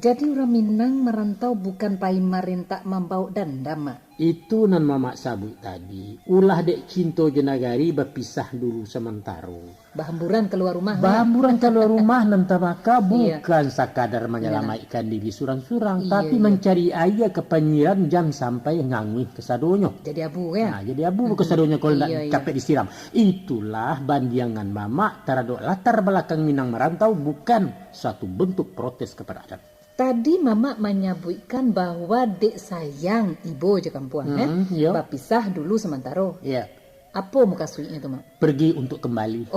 Jadi orang Minang merantau bukan pai marintak membau dendam, Mak. Itu nan mamak sabut tadi. Ulah dek cinto jenagari berpisah dulu sementara. Bahamburan keluar rumah. Bahamburan keluar rumah nan tabaka Iya. bukan sakadar menyelamatkan diri surang-surang, tapi mencari ayah kepenyiran jam sampai ngangwih kesadonyo. Jadi abu ya. Nah, jadi abu kesadonyo kalau tidak capek disiram. Itulah bandiangan mamak taradok latar belakang Minang merantau bukan suatu bentuk protes kepada adat. Tadi Mama menyebutkan bahwa dek sayang ibu je kampuang iya. Bapisah dulu sementara. Iya. Apa muka suiknya tu, Mak? Pergi untuk kembali.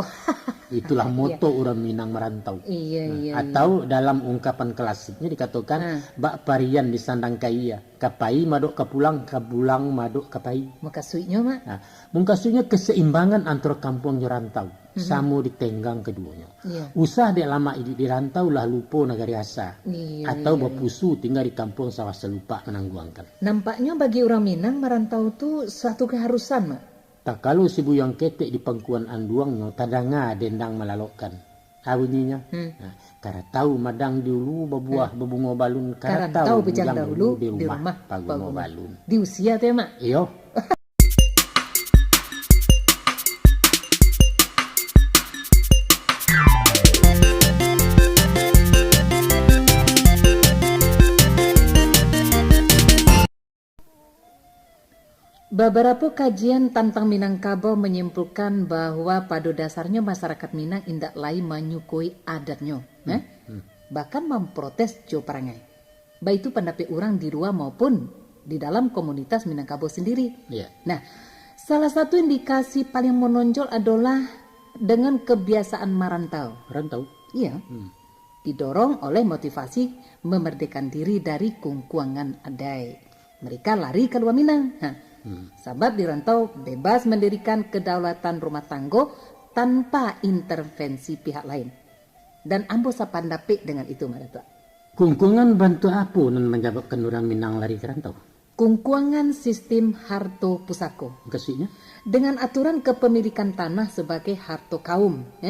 Itulah moto orang Minang merantau. Iya. Atau dalam ungkapan klasiknya dikatakan bak parian disandang kaya, kapai madok kapulang, kapulang madok kapai. Muka suiknya, Mak? Nah, mungkasunya keseimbangan antara kampung rantau, samo ditenggang keduanya. Iya. Usah dek lama di rantau lah lupa negari asa. Iya, Atau berpusu tinggal di kampung sawah selupa menangguangkan. Nampaknya bagi orang Minang merantau tu suatu keharusan, Mak. Tak kalau si buyang ketek di pangkuan anduangnya tadanga dendang melalokkan. Bunyinya. Nah, karatau madang dulu berbuah berbunga balun. Karatau bejang dahulu di rumah pagungo balun. Di usia tu ya, Mak? Iyo. Beberapa kajian tentang Minangkabau menyimpulkan bahwa pada dasarnya masyarakat Minang indak lain menyukui adatnya, bahkan memprotes jo perangai. Baik itu pendapat orang di luar maupun di dalam komunitas Minangkabau sendiri. Yeah. Nah, salah satu indikasi paling menonjol adalah dengan kebiasaan merantau. Rantau? Iya. Didorong oleh motivasi memerdekakan diri dari kungkuangan adai. Mereka lari ke luar Minang. Sebab di rantau bebas mendirikan kedaulatan rumah tangga tanpa intervensi pihak lain. Dan ambo sepandapik dengan itu, Mak. Kungkungan bantu apa nan menyebabkan orang Minang lari ke rantau? Kungkuangan sistem harto pusako. Kasihnya? Dengan aturan kepemilikan tanah sebagai harto kaum.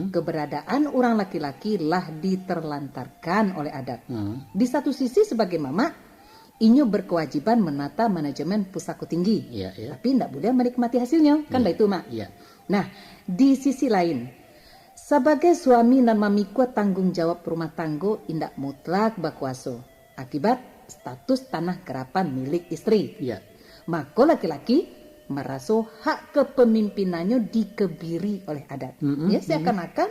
Keberadaan orang laki-laki lah diterlantarkan oleh adat. Di satu sisi sebagai mama, inyo berkewajiban menata manajemen pusako tinggi. Tapi tidak boleh menikmati hasilnya. Kan itu, Mak. Nah, di sisi lain, sebagai suami dan mamiku tanggung jawab rumah tangga indak mutlak berkuasa. Akibat status tanah kerapan milik istri. Maka laki-laki merasa hak kepemimpinannya dikebiri oleh adat. Seakan-akan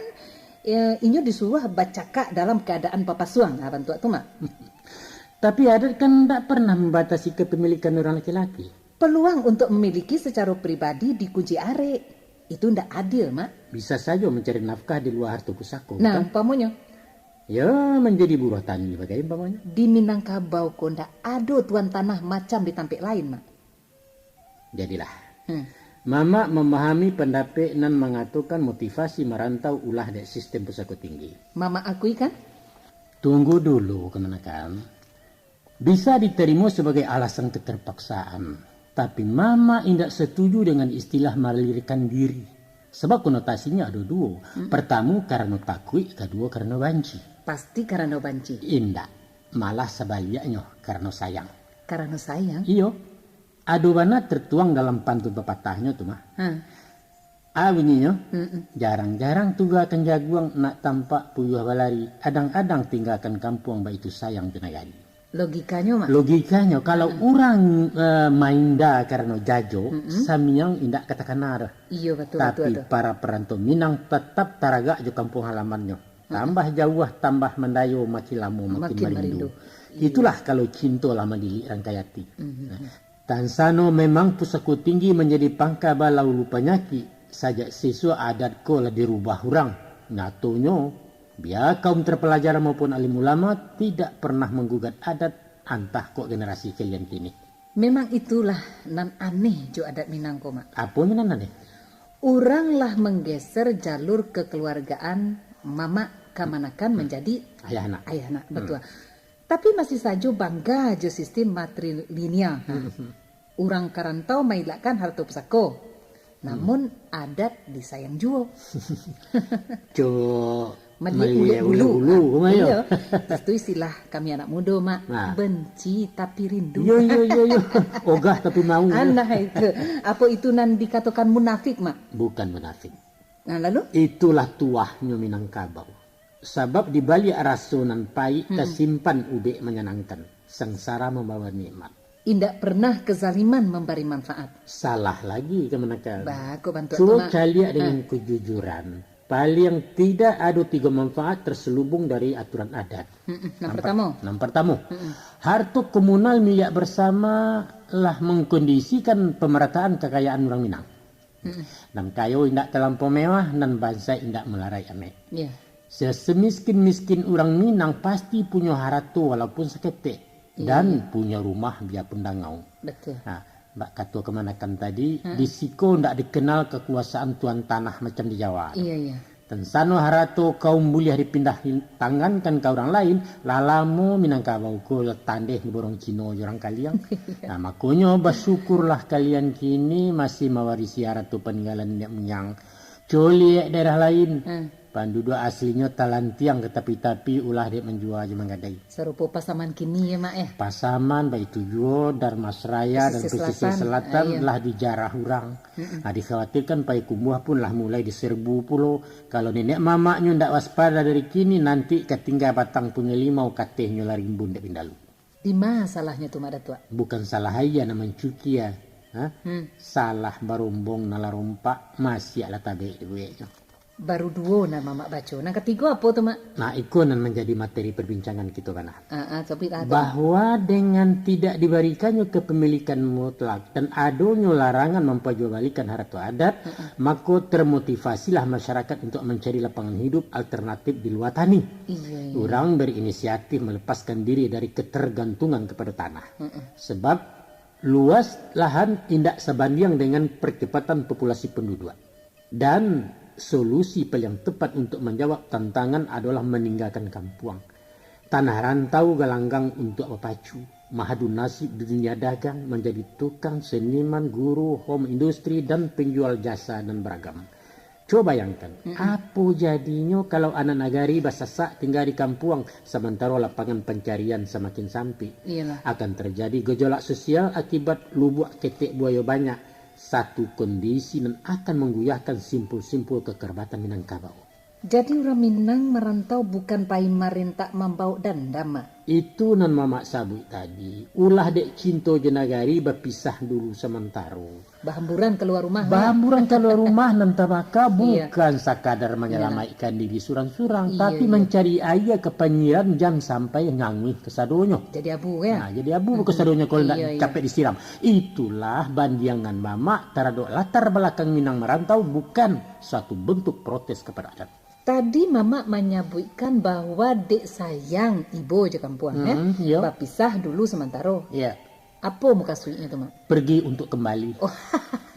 inyo disuruh bacaka dalam keadaan papasuang. Bantu itu, Mak. Tapi adat kan tidak pernah membatasi kepemilikan orang laki-laki. Peluang untuk memiliki secara pribadi dikunci arek. Itu tidak adil, Mak. Bisa saja mencari nafkah di luar harta pusako. Nah, kan? pamonya. Ya, menjadi buruh tani bagaimana pamonya. Di Minangkabau kok tidak ada tuan tanah macam di tampik lain, Mak. Jadilah. Mama memahami pendapat nan mengatakan motivasi merantau ulah dari sistem pusako tinggi. Mama akui kan? Tunggu dulu, kemenakan. Bisa diterima sebagai alasan keterpaksaan. Tapi Mama tidak setuju dengan istilah melarikan diri. Sebab konotasinya ada dua. Pertama karena takut, kedua karena banci. Pasti karena banci. Indah. Malah sebaliknya karena sayang. Karena sayang? Iyo. Adobana tertuang dalam pantun pepatahnya tuh mah. Bunyinya. Jarang-jarang tuga akan jaguang nak tampak puyuh balari. Adang-adang tinggalkan kampung baik itu sayang jenagari. Logikanya, Mak? Logikanya kalau orang mainda karena jajo, samiang indak katakan nara. Iya, betul. Tapi para perantau Minang tetap taraga jo kampung halamannya. Tambah jauh, tambah mendayo, makin lama makin merindu. Itulah kalau cinta lama dili rangkayati. Tansano memang pusako tinggi menjadi pangka balau lupa nyaki. Sajak siswa adat ko lah dirubah orang. Nyatonya, biar kaum terpelajar maupun alim ulama tidak pernah menggugat adat antah kok generasi kalian kini. Memang itulah nan aneh jo adat Minang ko, Mak. Apanya nan aneh? Orang lah menggeser jalur kekeluargaan mama kamanakan menjadi ayah anak. Betul. Tapi masih saja bangga jo sistem matrilineal. Orang karantau mailakan harta pusako. Namun adat disayang juo. Jo Melihat bulu. Iya. Itu istilah kami anak muda, Mak. Benci tapi rindu. Yo. Ogah tapi mau. Nah itu. Apa itu nan dikatakan munafik, Mak? Bukan munafik. Nah lalu? Itulah tuahnya Minangkabau. Sebab di balik rasunan pahit tersimpan ube menyenangkan. Sengsara membawa nikmat. Indak pernah kezaliman memberi manfaat. Salah lagi kemenakan. Baku bantu. Coba kalian dengan kejujuran. Paling tidak ada 3 manfaat terselubung dari aturan adat. Yang pertama, harta komunal milik bersama lah mengkondisikan pemerataan kekayaan orang Minang. Dan kayo indak terlampau mewah dan bangsa indak melarai ame. Yeah. Semiskin-miskin orang Minang pasti punya harta walaupun seketik. Dan punya rumah biarpun dangau. Betul. Nah, Mbak Katua kemanakan tadi, di Siko tidak dikenal kekuasaan tuan tanah macam di Jawa. Iya. Dan sano harato kaum boleh dipindah tangankan ke orang lain, lalamu Minangkabau ko tandeh borong Cino orang kalian. Nah, makanya bersyukurlah kalian kini masih mewarisi harato peninggalan nenek moyang. Coli daerah lain. Penduduk aslinya talantiang ke tapi ulah dia menjual aja menggadai. Serupa Pasaman kini ya, Mak ya. Pasaman baik tujuh Darmasraya dan pesisir selatan lah dijarah urang. Nah, dikhawatirkan pai kumuh pun lah mulai diserbu pulau. Kalau nenek mamaknya ndak waspada dari kini nanti ketinggal batang punya limau katehnya larimbun dek pindalu. Di mana salahnya tuh Mak Datua? Bukan salah aja namanya cuci ya. Salah barombong nalarompak masih ala tabe duitnya. Baru 2 nama Mak baca. Nah ketiga apa tuh Mak? Nah itu yang menjadi materi perbincangan kita kan. Bahwa dengan tidak diberikannya kepemilikan mutlak dan adanya larangan memperjualbelikan harta adat, maka termotivasilah masyarakat untuk mencari lapangan hidup alternatif di luar tani. Iya. Orang berinisiatif melepaskan diri dari ketergantungan kepada tanah. Sebab luas lahan tidak sebanding dengan percepatan populasi penduduk. Dan solusi paling tepat untuk menjawab tantangan adalah meninggalkan kampung. Tanah rantau galanggang untuk berpacu. Mahadu nasib di dunia dagang menjadi tukang, seniman, guru, home industri dan penjual jasa dan beragam. Coba bayangkan, apa jadinya kalau anak nagari basasak tinggal di kampung sementara lapangan pencarian semakin sempit. Akan terjadi gejolak sosial akibat lubuk ketek buaya banyak. Satu kondisi dan akan menggoyahkan simpul-simpul kekerbatan Minangkabau. Jadi orang Minang merantau bukan pai marenta membau dendam. Itu nan mamak sabui tadi. Ulah dek cinta jenagari berpisah dulu sementara. Bahamburan keluar rumah. Bahamburan keluar rumah nan tabaka bukan sekadar menyelamatkan diri surang-surang, tapi mencari air ke penyiran jam sampai ngangui kesadonyo. Jadi abu ya. Nah, jadi abu kesadonyo kalau tidak capek disiram. Itulah bandiangan mamak terhadap latar belakang Minang merantau bukan suatu bentuk protes kepada adat. Tadi Mama menyebutkan bahwa dek sayang ibu je kampung berpisah dulu sementara. Iya. Apa muka suinya tuh Mak? Pergi untuk kembali.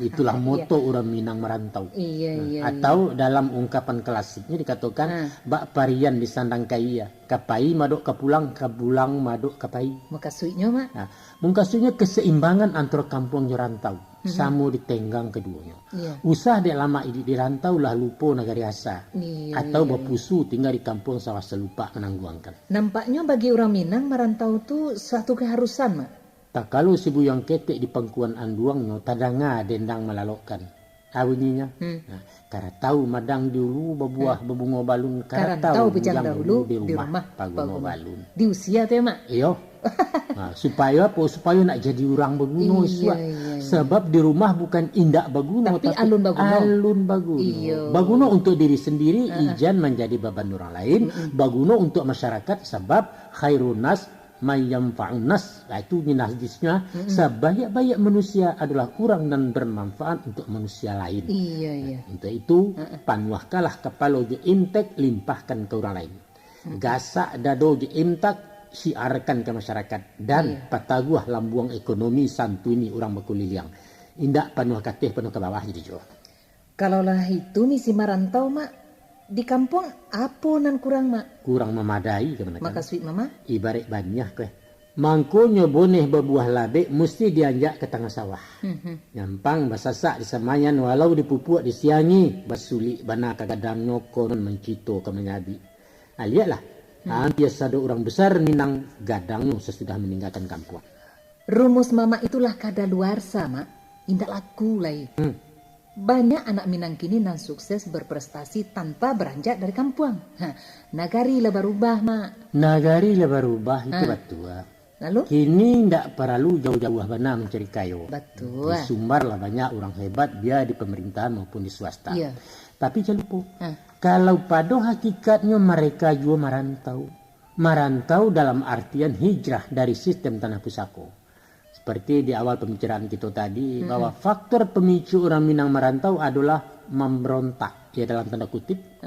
Itulah moto orang Minang merantau. Iya. Atau dalam ungkapan klasiknya dikatakan bak parian di sandang kaya, kapai madok kapulang, kapulang madok kapai. Muka suinya Mak? Nah, muka suinya keseimbangan antara kampung rantau. Sama ditenggang keduanya. Usah dek lama di rantau lah lupa negari asa. Atau berpusu tinggal di kampung sawah selupa menangguangkan. Nampaknya bagi orang Minang merantau itu suatu keharusan Mak. Tak kalau si buyang ketek di pangkuan anduangnya tadanga dendang melalokkan. Awininya. Nah, karena tahu madang dulu berbuah berbunga balun. Karena tahu bujang dahulu di rumah berbunga balun. Di usia tuh ya Mak? Iya. Nah, supaya apa? Supaya nak jadi orang baguno. Sebab di rumah bukan indak baguno, tapi alun baguno. Alun baguno. Baguno untuk diri sendiri, ijan menjadi beban orang lain. Baguno untuk masyarakat sebab khairunas mayamfa'un nas. Itu minasisnya sebanyak-banyak manusia adalah kurang dan bermanfaat untuk manusia lain. Untuk itu panuahkalah kepala je intek limpahkan ke orang lain. Gasak dado je intak siarkan ke masyarakat dan pataguah lambuang ekonomi santuni orang bakuliliang. Indak panuh kateh panuh ke bawah jadi jo. Kalaulah itu misi marantau Mak, di kampung apa nan kurang Mak? Kurang memadai ke mana? Maka sweet Mama? Ibarat banyak ke. Mangkonyo boneh berbuah labek mesti dianjak ke tengah sawah. Nyampang basasak di samayan walau dipupuk disiangi basulik bana kagadang nyokon mencito ke menyabi. Lihatlah. Biasa ada orang besar ninang gadang sesudah meninggalkan kampung. Rumus mama itulah kadaluarsa, Mak. Indak laku lai. Banyak anak Minang kini nan sukses berprestasi tanpa beranjak dari kampung. Nagari lah berubah, Mak. Nagari lah berubah itu betul. Lalu? Kini tidak perlu jauh-jauh benar mencari kayu. Betul. Di Sumbar lah banyak orang hebat, dia di pemerintahan maupun di swasta. Iya. Tapi jangan lupa, kalau pada hakikatnya mereka juga merantau. Merantau dalam artian hijrah dari sistem tanah pusako. Seperti di awal pembicaraan kita tadi, bahwa faktor pemicu orang Minang merantau adalah memberontak. Ya dalam tanda kutip,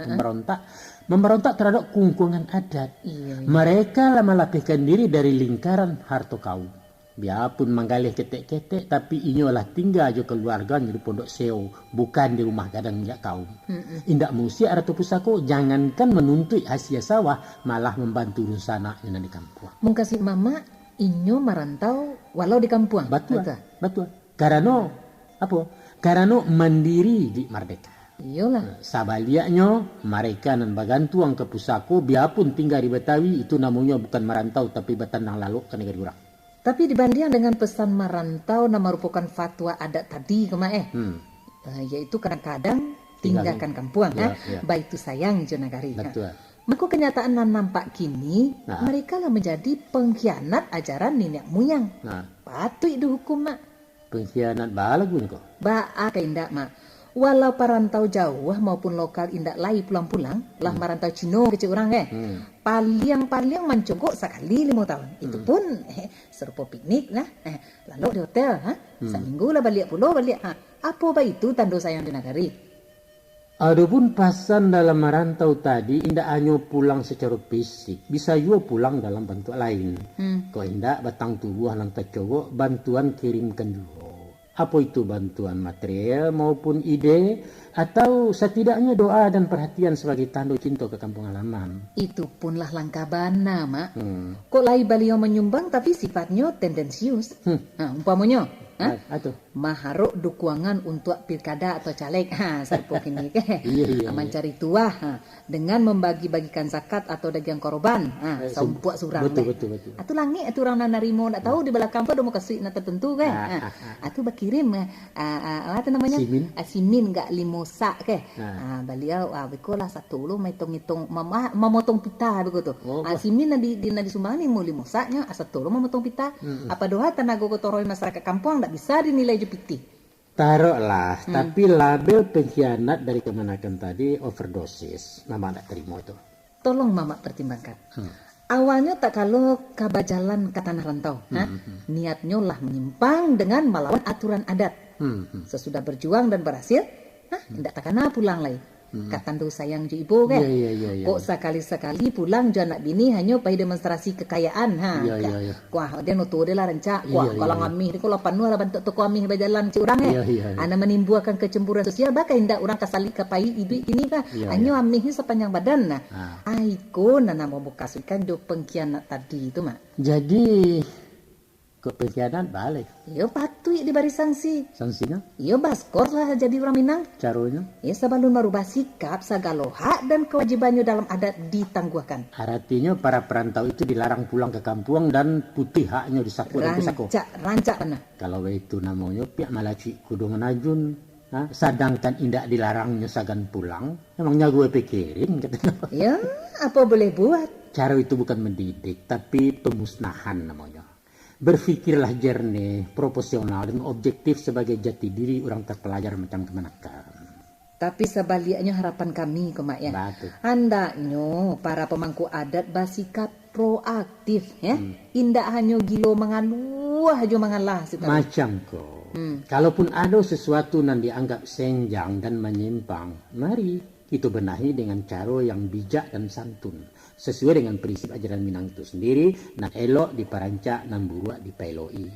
memberontak terhadap kungkungan adat. Iya. Mereka melapihkan diri dari lingkaran harta kaum. Biarpun menggalih ketek-ketek, tapi inyolah tinggal aja keluarganya di pondok seo, bukan di rumah gadang minyak kaum. Indak musi harta pusako, jangankan menuntut hasil sawah, malah membantu rusana yang di kampung. Mungkasih mama, inyo merantau walau di kampung. Betul. Karena apa? Karena mandiri di merdeka. Iyalah. Sabaliaknya mereka nan bagantuang ke pusako, biarpun tinggal di Betawi, itu namanya bukan merantau tapi batandang lalu ke negara orang. Tapi dibanding dengan pesan merantau nama merupakan fatwa adat tadi yaitu kadang-kadang tinggalkan kampung, baik itu sayang jonagari. Betul. Maka kenyataan yang nampak kini, mereka lah menjadi pengkhianat ajaran nenek moyang. Patut dihukum, Mak. Pengkhianat balagu ni kok. Ba'a indak, Mak. Walau parantau jauh maupun lokal indak lai pulang-pulang, lah merantau Cino kecil orang paling mencogok sekali 5 tahun. Itu pun serupa piknik lah. Lalu di hotel, seminggu lah balik. Apa itu tanda sayang di nagari? Adapun pasan dalam merantau tadi, indak hanya pulang secara fisik, bisa juga pulang dalam bentuk lain. Kok indak batang tubuh lang tercogok, bantuan kirimkan juga. Apa itu bantuan material maupun ide, atau setidaknya doa dan perhatian sebagai tanda cinta ke kampung halaman. Itu punlah langkah bana, Mak. Kok lai beliau menyumbang tapi sifatnya tendensius. Umpamanya, maharuk dukungan untuk pilkada atau caleg. Serpuk ini mencari tuah dengan membagi-bagikan zakat atau dagang korban. Sompuak surang. Betul. Atu langit atu orang narimo nak tahu di belakang apa mau kasih nak tertentu kan. Atu berkirim apa namanya? Simin enggak limosa ke. Beliau bekolah satu lu hitung-hitung memotong pita begitu. Simin di sumbang ni mau limosanya satu lu memotong pita. Apa doa tenaga kotoroi masyarakat kampung enggak bisa dinilai jepiti. Taruhlah, tapi label pengkhianat dari Kemenaker tadi overdosis. Mama tidak terima itu. Tolong Mama pertimbangkan. Awalnya tak kalau kabajalan ke tanah rantau. Niatnya lah menyimpang dengan melawan aturan adat. Sesudah berjuang dan berhasil, tidak takana pulang lagi. Katandu sayang ju ibu kan. Kok sekali-sekali pulang ju anak bini hanya pai demonstrasi kekayaan Wah, dia nutu dia lah rencak. Wah, kalau ngamih dia kalau panu lah bantu toko amih berjalan ci urang Ana menimbulkan kecemburuan sosial bakal indak orang kasali ke pai ibu ini kan. Hanya amih sepanjang badan aiko nana mau bukasukan jo pengkhianat tadi itu, Mak. Jadi ke pengkhianat balik. Yo patut diberi sanksi. Sanksinya? Yo baskor lah jadi orang Minang. Caranya? Ya sebelum merubah sikap segala hak dan kewajibannya dalam adat ditangguhkan. Artinya para perantau itu dilarang pulang ke kampung dan putih haknya disaku dan pusako. Rancak mana? Kalau itu namanya pihak malaci kudu menajun. Sedangkan indak dilarangnya sagan pulang, emangnya gue pikirin katanya. Ya, apa boleh buat? Cara itu bukan mendidik, tapi pemusnahan namanya. Berpikirlah jernih, proporsional, dan objektif sebagai jati diri orang terpelajar macam Kemenaker. Tapi sebaliknya harapan kami, Mak ya. Hendaknya para pemangku adat bersikap proaktif ya. Indak hanya gilo mengaluh aja mengalah. Macam kok. Kalaupun ada sesuatu yang dianggap senjang dan menyimpang, mari kita benahi dengan cara yang bijak dan santun. Sesuai dengan prinsip ajaran Minang itu sendiri, nan elok diperancak, nan buruak dipeloi.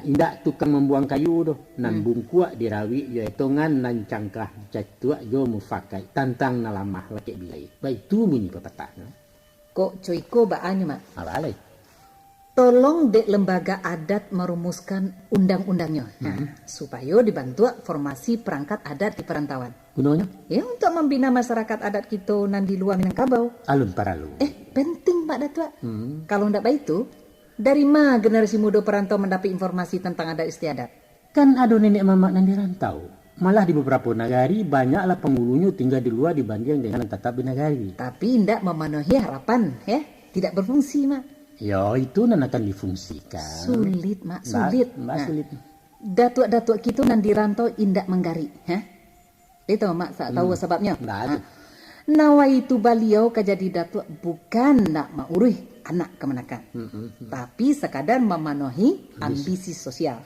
Indak tukang membuang kayu doh, nan bungkuak dirawi, yo etongan nan cangkah jatuak yo mufakai, tantang nalamah laki bilai. Baik tu bunyi pepatahnya. Kok coiko baannya, Mak? Balai. Tolong dek lembaga adat merumuskan undang-undangnya supaya dibantu formasi perangkat adat di perantauan. Gunanya? Ya untuk membina masyarakat adat kita nan di luar Minangkabau. Alun paralu. Penting Pak Datuk. Kalau ndak itu, dari mana generasi muda perantau mendapat informasi tentang adat istiadat? Kan ada nenek mamak nan di rantau. Malah di beberapa negari banyaklah penghulunya tinggal di luar dibanding dengan tetap di negari. Tapi ndak memenuhi harapan, ya. Tidak berfungsi, Mak. Ya, itu nan akan difungsikan. Sulit, Mak, sulit. Sulit. Datuk-datuk kita nan di rantau indak menggari, Itu Mak tak tahu sebabnya. Nawa itu beliau kajadi datuk bukan nak maurih anak kemenakan, tapi sekadar memenuhi ambisi sosial.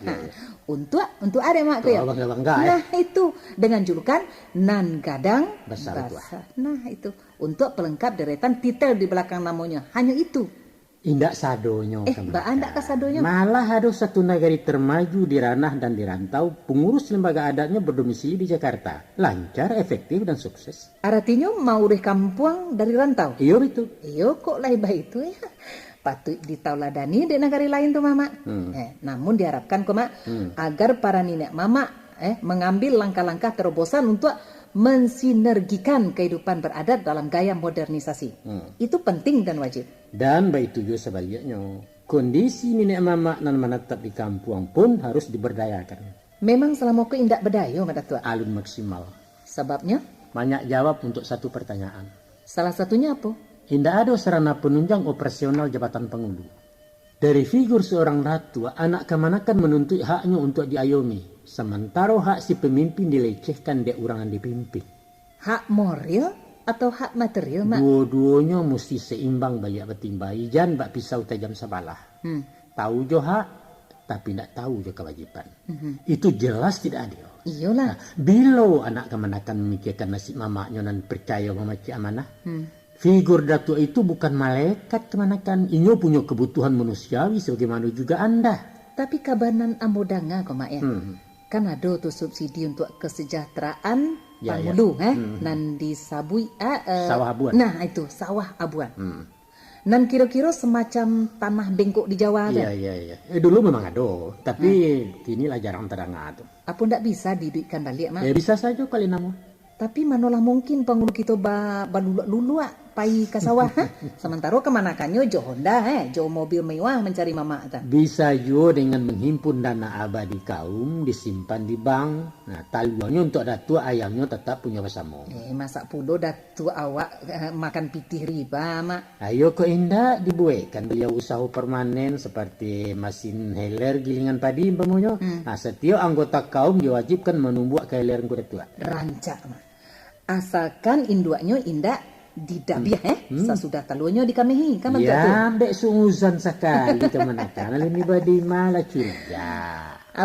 Untuk ada Mak ya. Nah itu dengan julukan nan gadang besar. Nah itu untuk pelengkap deretan titel di belakang namanya. Hanya itu. Indak sadonyo. Ndak kasadonyo. Malah ada satu negari termaju di ranah dan di rantau, pengurus lembaga adatnya berdomisili di Jakarta. Lancar, efektif, dan sukses. Artinya mau urih kampung dari rantau? Iya itu. Iya kok laibah itu ya. Patut ditauladani di negari lain tuh Mama. Namun diharapkan kok Mak, agar para nenek Mama mengambil langkah-langkah terobosan untuk mensinergikan kehidupan beradat dalam gaya modernisasi. Itu penting dan wajib. Dan baik itu juga sebaliknya. Kondisi nenek mama nan menetap di kampung pun harus diberdayakan. Memang selama ku indak berdaya, Mbak Datuk. Alun maksimal. Sebabnya? Banyak jawab untuk satu pertanyaan. Salah satunya apa? Indak ada sarana penunjang operasional jabatan penghulu. Dari figur seorang ratu, anak kemanakan menuntut haknya untuk diayomi. Sementara hak si pemimpin dilecehkan dek orang yang dipimpin. Hak moral atau hak material, Mak? Dua-duanya mesti seimbang banyak betimbai. Jangan bak pisau tajam sebalah. Tahu jo hak, tapi tidak tahu jo kewajiban. Itu jelas tidak adil. Iyalah. Bila anak kemanakan memikirkan nasib mamaknya dan percaya memaci amanah, figur datuk itu bukan malaikat kemanakan. Inyo punya kebutuhan manusiawi sebagaimana juga Anda. Tapi kabanan amodanga kok Mak ya. Kan ada tuh subsidi untuk kesejahteraan penghulu, nan disabui sawah abuan. Nah itu sawah abuan. Nan kira-kira semacam tanah bengkok di Jawa ada. Iya. Dulu memang ada, tapi kini lah jarang terdengar tuh. Apa ndak bisa diduitkan balik Mak? Ya bisa saja kali namu. Tapi manolah mungkin penghulu kita balulak pai ke sawah. Sementara kemanakannya jo Honda, jo mobil mewah mencari mama. Bisa juga dengan menghimpun dana abadi kaum disimpan di bank. Nah taluannya untuk datuk ayamnya tetap punya bersama. Masa pudo datuk awak makan pitih riba Mak. Ayo kok indah dibuatkan beliau usaha permanen seperti mesin heler gilingan padi umpamanya. Nah setiap anggota kaum diwajibkan menumbuh keheleran kuda tua. Rancak Mak. Asalkan induaknya indak didabiah sesudah talunya dikamehi kan betul tu. Ya, ambek sunggusan sekali kemanakan ini badi malah curiga.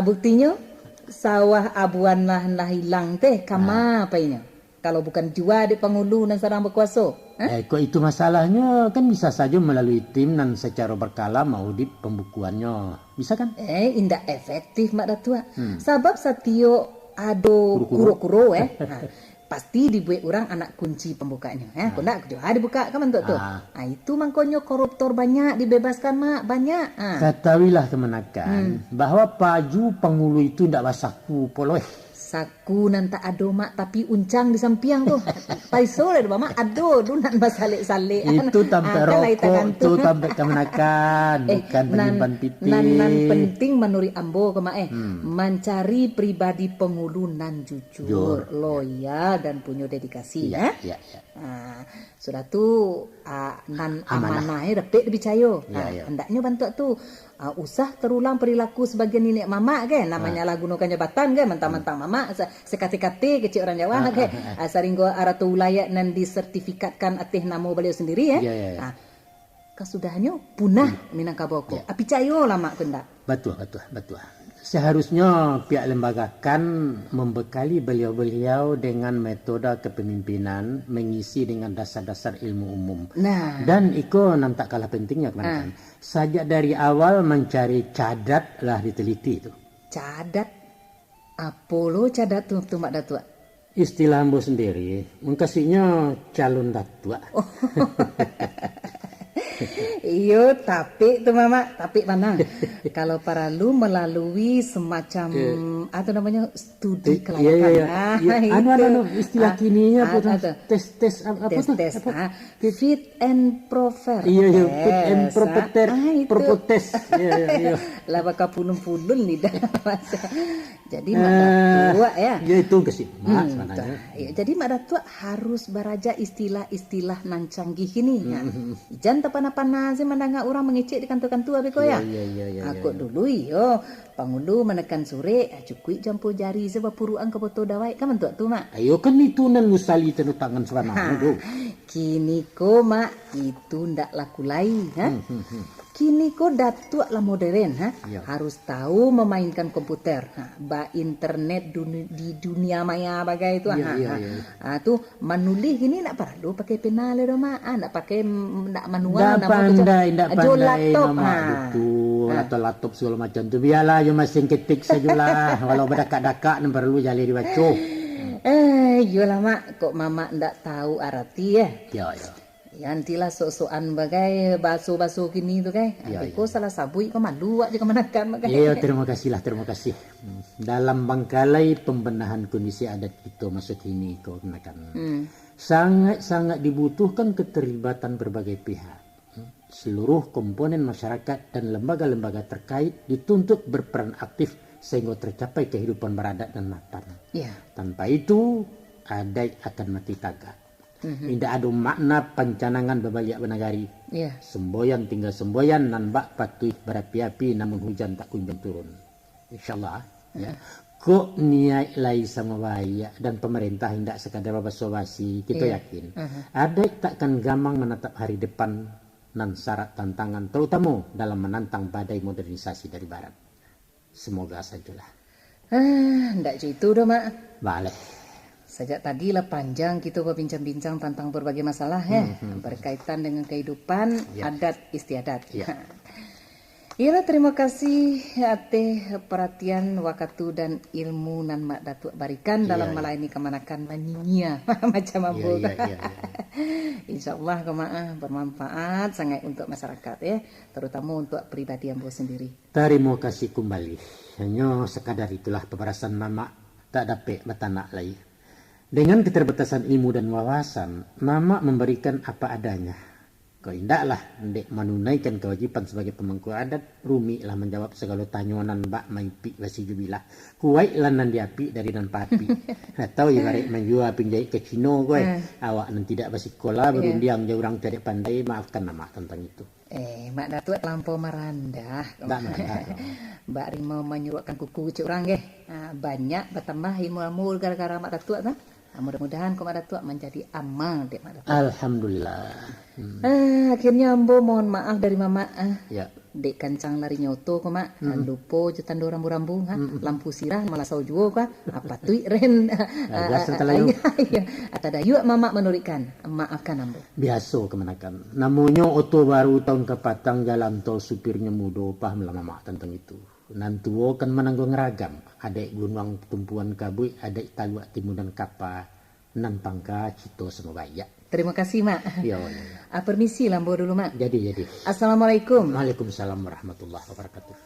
Buktinya sawah abuan lah hilang teh kama apainya. Kalau bukan jua di penghulu dan sarang berkuasa. Kok itu masalahnya kan bisa saja melalui tim dan secara berkala maudit pembukuannya. Bisa kan? Indak efektif Mak Datua. Sebab satio ado kuro-kuro pasti dibuat orang anak kunci pembukanya. Kau nak dibuka kan bentuk tu. Itu mangkonyo koruptor banyak dibebaskan Mak, banyak. Ketahuilah kemenakan bahwa paju penghulu itu tidak basaku poloi. Saku nan tak ado Mak tapi uncang di sampiang tu. Paiso le Mak ado tu nan basalik-salik. Itu tampe rokok tu tampe kemenakan bukan penyimpan piti. Nan penting menurut ambo ke Mak mencari pribadi penghulu nan jujur, loyal dan punya dedikasi ya. Sudah tu nan amanahnya dapat dipercaya. Hendaknya bantu tu. Usah terulang perilaku sebagai nenek mama kan namanya lah gunakan jabatan kan mentang-mentang mama sekati-kati kecil orang Jawa kan saringgo aratu wilayah nan disertifikatkan atih nama beliau sendiri kesudahnya punah Minangkabau api cayo lama kenda. Betul. Seharusnya pihak lembaga kan membekali beliau-beliau dengan metode kepemimpinan mengisi dengan dasar-dasar ilmu umum. Dan itu nam tak kalah pentingnya kan. Sajak dari awal mencari cadat lah diteliti itu. Cadat? Apa lo cadat tuh Mak Datua? Istilah ambo sendiri, mengkasihnya calon datua. Iyo, tapi tuh Mama, tapi mana? Kalau para lu melalui semacam atau namanya studi Iya, kelayakan. iya. Iya. Anu istilah kininya apa tuh? ada. Tes apa tuh? Tes fit and proper. Iya, fit and proper itu. test. Iya. Lah bakal punun-punun nih dah. Jadi mak tua ya. Ya itu kesih. Sebenarnya. Ya, jadi mak tua harus baraja istilah-istilah nan canggih ini. Jangan tapana-pana sih mandanga orang mengecek di kantor-kantor beko ya. Iya. Aku dulu yo pangundu menekan sore cukui jampu jari sebab puruan ke foto dawai kan mentuk tu mak. Ayo kan itu nan musali tenu tangan sebenarnya tu. Kini ko mak itu ndak laku lain ha. Kini ko datuk lah modern ha. Ya. Harus tahu memainkan komputer. Ba internet di dunia maya bagai itu Iya. tu menulis gini nak perlu pakai pena le mak. Nak pakai nak manual Ndak pandai laptop betul. Atau laptop segala macam tu biarlah yo mesin ketik sajalah. Walau berdekat-dekat nan perlu jali dibaca. Yolah mak kok mama ndak tahu arti ya. Ya. Yantilah sok-sokan bagai baso-baso gini tu kan. Aku salah sabui kau malu aja ke manakan bagai. Ya, terima kasih. Dalam bangkalai pembenahan kondisi adat kita masa kini kau kenakan. Sangat dibutuhkan keterlibatan berbagai pihak. Seluruh komponen masyarakat dan lembaga-lembaga terkait dituntut berperan aktif sehingga tercapai kehidupan beradat dan mapan. Ya. Tanpa itu adat akan mati tagak. Tidak ada makna pancanangan bebaliak benagari. Ya. Semboyan tinggal semboyan nan bak patuh berapi-api namun hujan tak kunjung turun. InsyaAllah. Ya. Kok niat lai sama baik dan pemerintah hendak sekadar basa-basi. Kita yakin. Adat takkan gampang menatap hari depan nan syarat tantangan terutama dalam menantang badai modernisasi dari barat. Semoga sajalah. Ndak cerita dah mak. Boleh. Sejak tadi lah panjang kita berbincang-bincang tentang berbagai masalah berkaitan dengan kehidupan adat istiadat. Iyalah terima kasih atas perhatian waktu dan ilmu nan mak datuk barikan dalam melayani kemanakan maninya macam ambo. Insyaallah kemaah bermanfaat sangat untuk masyarakat ya, terutama untuk pribadi ambo sendiri. Terima kasih kembali. Hanya sekadar itulah pemberasan mama tak dapat bertanak lagi. Dengan keterbatasan ilmu dan wawasan, mama memberikan apa adanya. Kau indaklah ndek menunaikan kewajiban sebagai pemangku adat, rumilah menjawab segala tanyonan mbak maipi basi jubilah. Kuwait lan nan diapi dari nan papi. Atau ibarat menjual pinjai ke Cina kowe. Awak nan tidak basi sekolah berundiang jauh orang tidak pandai, maafkan nama tentang itu. Mak Datuk lampau merandah. Mbak Rimau menyuruhkan kuku cik orang banyak bertambah ilmu gara-gara Mak Datuk nah. Mudah-mudahan Mak Datuk menjadi amal dek Mak Datuk. Alhamdulillah. Akhirnya ambo mohon maaf dari mama. Ya. Dek kancang lari nyoto ko mak. Lupo jetando rambu-rambu lampu sirah malah sau juo ka. Apa tu ren. Atada yuk mama menurikan. Maafkan ambo. Biasa kemenakan. Namanya oto baru tahun kepatang jalan tol supirnya mudo paham lah mama tentang itu. Nantuo kan menanggung ragam. Adek gunung tumpuan kabui, adek taluak timun dan kapa. Nan pangka cito sama bayak. Terima kasih mak. Ya. Permisi lambo dulu mak. Jadi. Assalamualaikum. Waalaikumsalam warahmatullahi wabarakatuh.